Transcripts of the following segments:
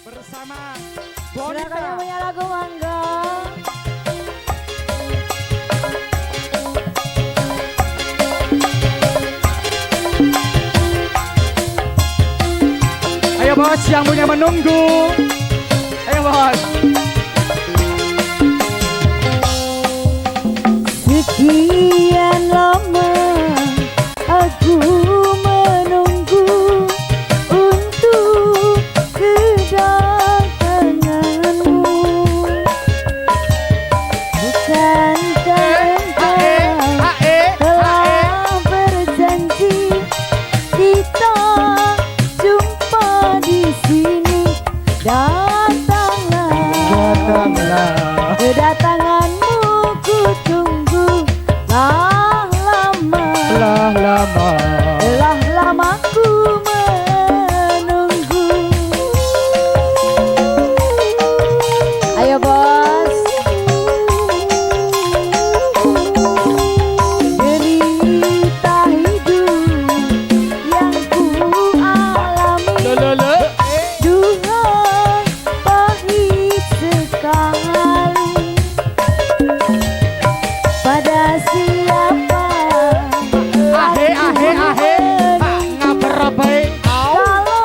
bersama Silakan yang Bonita. punya lagu mangga. Ayo bos yang punya menunggu. Ayo bos. Sekian lama aku menunggu untuk kedatanganmu. Bukankah engkau telah berjanji kita jumpa di sini? Datanglah, kedatanganmu ku tunggu lama. Telah lama ku menunggu. Ayo bos. Derita hidup yang ku alami, duhai pahit sekali. Pada siapa kalau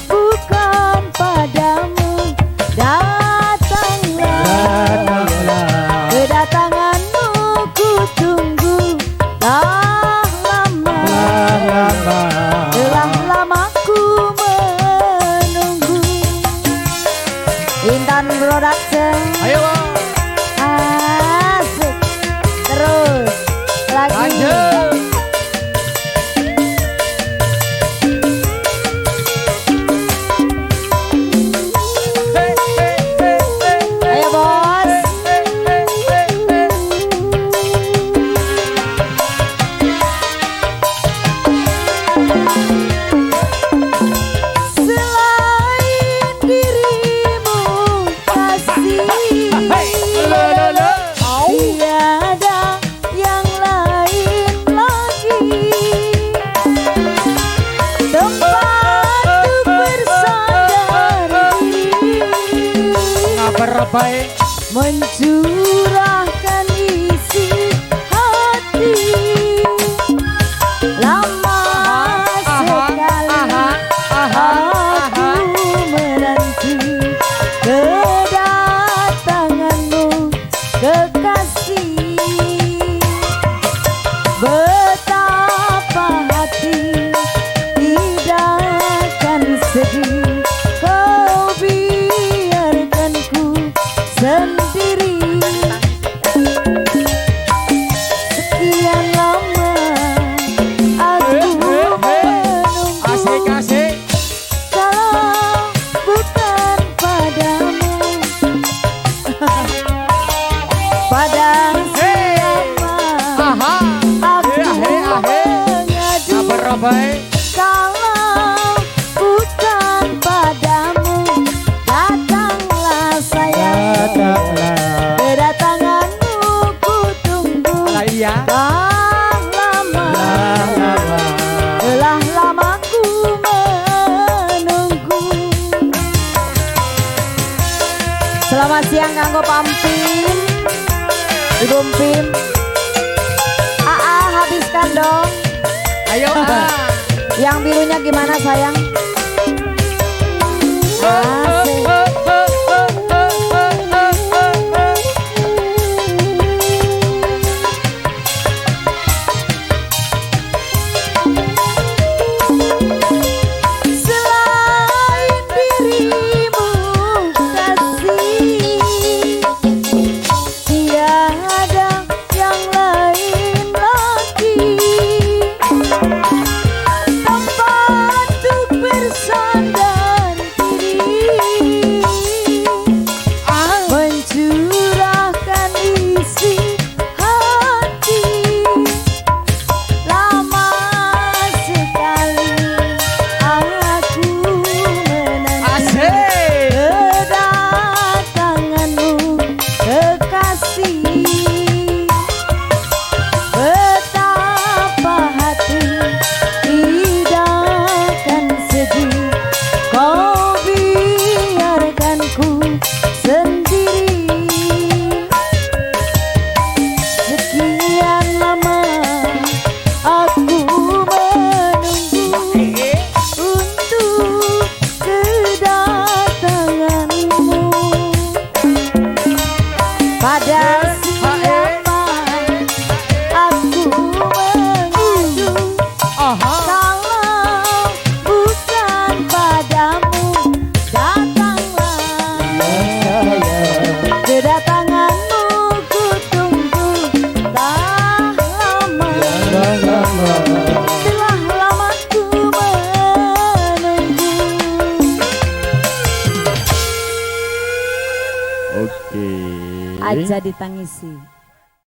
bukan padamu? Datanglah, kedatanganmu ku tunggu lama. Telah lama ku menunggu. Intan Production. Ayo bos. Asik. Terus lagi. Lanjut. Ayo bos. Selain dirimu kasih, tiada yang lain lagi. Tempat bersandar diri, mencurahkan isi hati. Lama sekali aku menanti kedatanganmu, kekasih. Betapa hati tidak akan sedih, kau biarkan ku sendiri. Sekian lama aku menunggu, Asik. kalau bukan padamu. Pada siapa aku mengadu, kalau bukan padamu? Datanglah sayang, kedatanganmu ku tunggu telah lama ku menunggu. Selamat siang kanggo Pampim, Ibu Pim. Habiskan dong. Ayo Yang birunya gimana sayang? Asik. Selain dirimu kasih, tiada yang lain lagi. Tempat untuk bisa ditangisi.